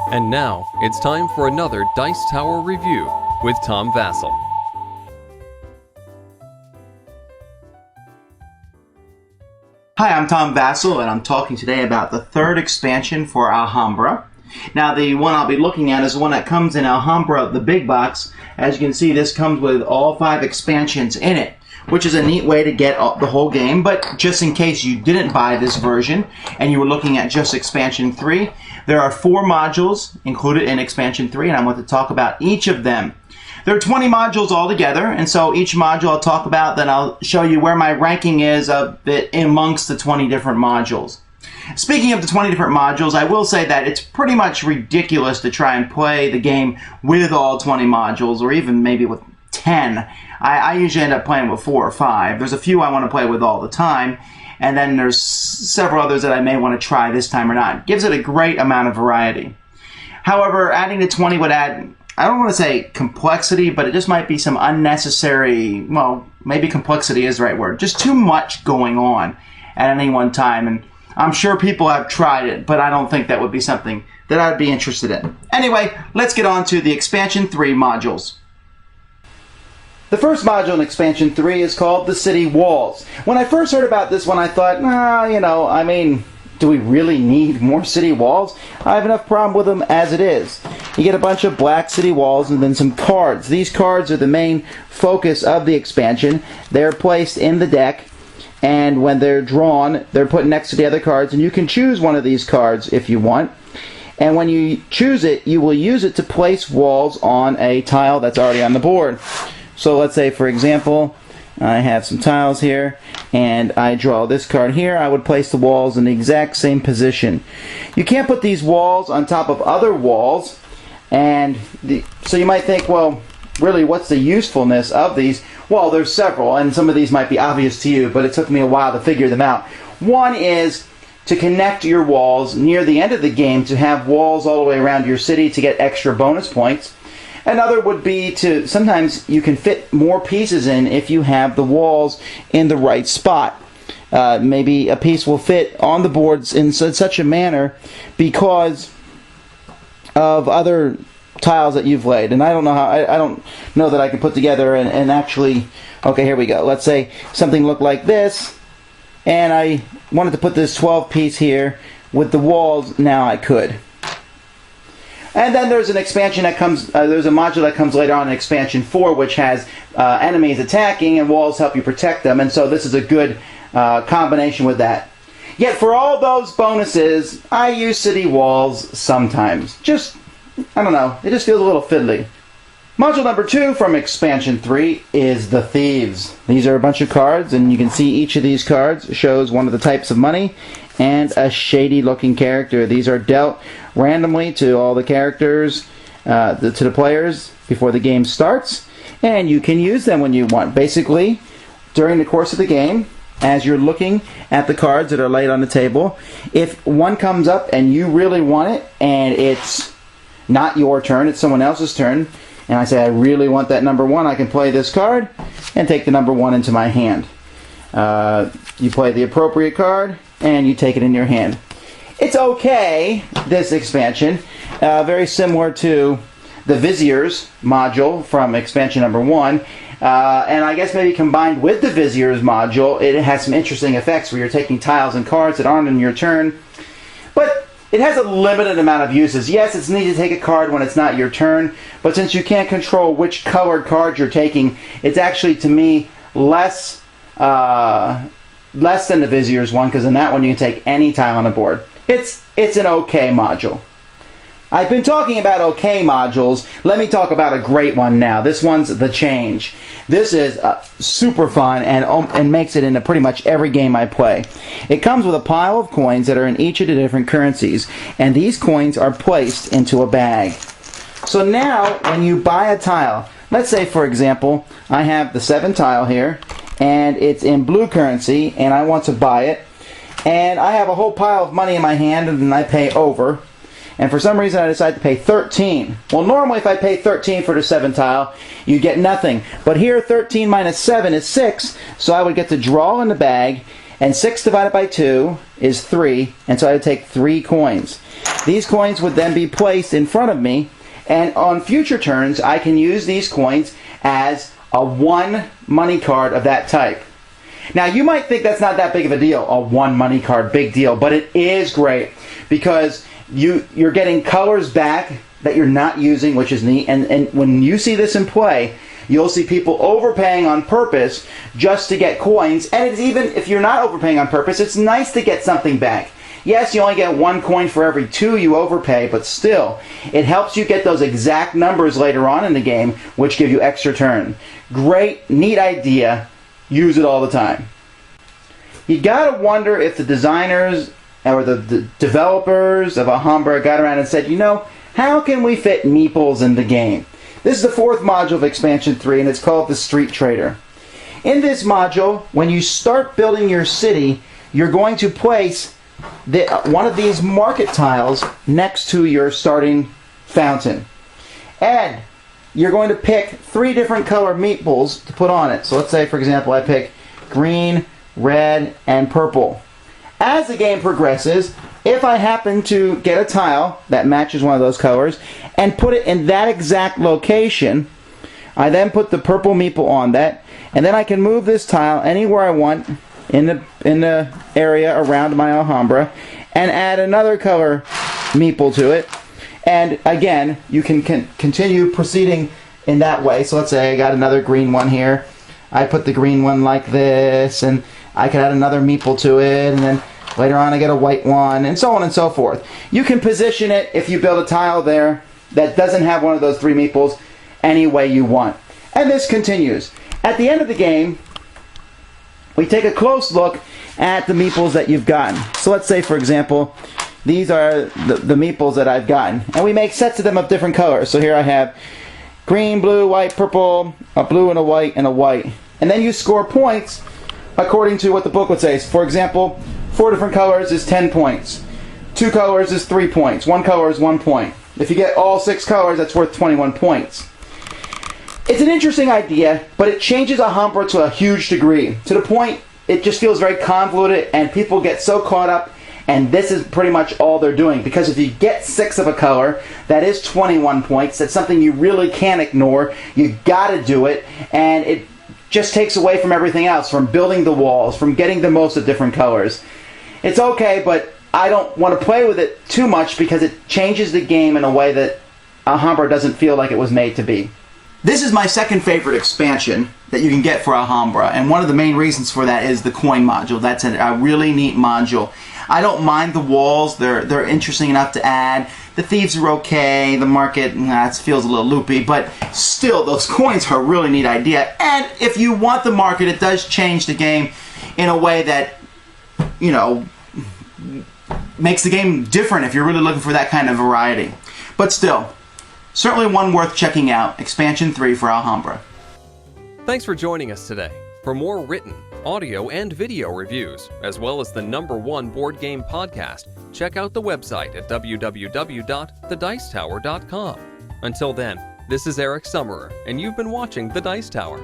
And now, it's time for another Dice Tower review with Tom Vasel. Hi, I'm Tom Vasel, and I'm talking today about the third expansion for Alhambra. Now, the one I'll be looking at is the one that comes in Alhambra, the big box. As you can see, this comes with all 5 expansions in it, which is a neat way to get the whole game. But just in case you didn't buy this version and you were looking at just expansion 3, there are 4 modules included in expansion 3, and I want to talk about each of them. There are 20 modules altogether, and so each module I'll talk about, then I'll show you where my ranking is of it amongst the 20 different modules. Speaking of the 20 different modules, I will say that it's pretty much ridiculous to try and play the game with all 20 modules, or even maybe with 10. I usually end up playing with 4 or 5. There's a few I want to play with all the time, and then there's several others that I may want to try this time or not. It gives it a great amount of variety. However, adding to 20 would add, I don't want to say complexity, but it just might be some unnecessary, well, maybe complexity is the right word, just too much going on at any one time. And I'm sure people have tried it, but I don't think that would be something that I'd be interested in. Anyway, let's get on to the Expansion 3 modules. The first module in Expansion 3 is called the City Walls. When I first heard about this one, I thought, do we really need more city walls? I have enough problem with them as it is. You get a bunch of black city walls and then some cards. These cards are the main focus of the expansion. They're placed in the deck, and when they're drawn, they're put next to the other cards, and you can choose one of these cards if you want. And when you choose it, you will use it to place walls on a tile that's already on the board. So let's say, for example, I have some tiles here, and I draw this card here. I would place the walls in the exact same position. You can't put these walls on top of other walls, and so you might think, well, really, what's the usefulness of these? Well, there's several, and some of these might be obvious to you, but it took me a while to figure them out. One is to connect your walls near the end of the game to have walls all the way around your city to get extra bonus points. Another would be to, sometimes you can fit more pieces in if you have the walls in the right spot. Maybe a piece will fit on the boards in such a manner because of other tiles that you've laid. And I don't know how, I don't know that I can put together and actually, okay, here we go. Let's say something looked like this, and I wanted to put this 12 piece here with the walls. Now I could. And then there's an expansion that comes, there's a module that comes later on in Expansion 4, which has enemies attacking and walls help you protect them. And so this is a good combination with that. Yet for all those bonuses, I use city walls sometimes. Just, I don't know, it just feels a little fiddly. Module number 2 from Expansion 3 is the Thieves. These are a bunch of cards, and you can see each of these cards shows one of the types of money and a shady looking character. These are dealt randomly to all the characters, to the players before the game starts, and you can use them when you want. Basically, during the course of the game, as you're looking at the cards that are laid on the table, if one comes up and you really want it, and it's not your turn, it's someone else's turn, and I say, I really want that number 1, I can play this card and take the number 1 into my hand. You play the appropriate card, and you take it in your hand. It's okay, this expansion, very similar to the Viziers module from expansion number 1, and I guess maybe combined with the Viziers module, it has some interesting effects where you're taking tiles and cards that aren't in your turn, but it has a limited amount of uses. Yes, it's neat to take a card when it's not your turn, but since you can't control which colored card you're taking, it's actually, to me, less than the Vizier's one, because in that one you can take any tile on the board. It's an okay module. I've been talking about okay modules. Let me talk about a great one now. This one's The Change. This is super fun and makes it into pretty much every game I play. It comes with a pile of coins that are in each of the different currencies, and these coins are placed into a bag. So now, when you buy a tile, let's say, for example, I have the 7 tile here, and it's in blue currency, and I want to buy it, and I have a whole pile of money in my hand, and then I pay over, and for some reason I decide to pay 13. Well, normally if I pay 13 for the 7 tile, you get nothing, but here 13 minus 7 is 6, so I would get to draw in the bag, and 6 divided by 2 is 3, and so I would take 3 coins. these coins would then be placed in front of me, and on future turns I can use these coins as a 1 money card of that type. Now you might think that's not that big of a deal, a 1 money card, big deal, but it is great because you're getting colors back that you're not using, which is neat, and when you see this in play, you'll see people overpaying on purpose just to get coins, and it's even if you're not overpaying on purpose, it's nice to get something back. Yes, you only get 1 coin for every 2 you overpay, but still, it helps you get those exact numbers later on in the game, which give you extra turn. Great, neat idea. Use it all the time. You gotta wonder if the designers or the developers of Alhambra got around and said, you know, how can we fit meeples in the game? This is the 4th module of Expansion 3, and it's called the Street Trader. In this module, when you start building your city, you're going to place one of these market tiles next to your starting fountain. And you're going to pick 3 different color meeples to put on it. So let's say, for example, I pick green, red, and purple. As the game progresses, if I happen to get a tile that matches one of those colors and put it in that exact location, I then put the purple meeple on that, and then I can move this tile anywhere I want in the area around my Alhambra and add another color meeple to it. And again, you can continue proceeding in that way. So let's say I got another green one here. I put the green one like this, and I could add another meeple to it, and then later on I get a white one, and so on and so forth. You can position it, if you build a tile there that doesn't have one of those 3 meeples, any way you want. And this continues. At the end of the game, we take a close look at the meeples that you've gotten. So let's say, for example, these are the meeples that I've gotten. And we make sets of them of different colors. So here I have green, blue, white, purple, a blue and a white, and a white. And then you score points according to what the book would say. For example, 4 different colors is 10 points. 2 colors is 3 points. 1 color is 1 point. If you get all 6 colors, that's worth 21 points. It's an interesting idea, but it changes Alhambra to a huge degree. To the point, it just feels very convoluted, and people get so caught up, and this is pretty much all they're doing. Because if you get 6 of a color, that is 21 points. That's something you really can't ignore. You gotta do it, and it just takes away from everything else, from building the walls, from getting the most of different colors. It's okay, but I don't want to play with it too much because it changes the game in a way that Alhambra doesn't feel like it was made to be. This is my second favorite expansion that you can get for Alhambra, and one of the main reasons for that is the coin module. That's a really neat module. I don't mind the walls. They're interesting enough to add. The thieves are okay. The market, it feels a little loopy, but still, those coins are a really neat idea. And if you want the market, it does change the game in a way that, you know, makes the game different if you're really looking for that kind of variety. But still, certainly one worth checking out, Expansion 3 for Alhambra. Thanks for joining us today. For more written, audio, and video reviews, as well as the #1 board game podcast, check out the website at www.thedicetower.com. Until then, this is Eric Summerer, and you've been watching The Dice Tower.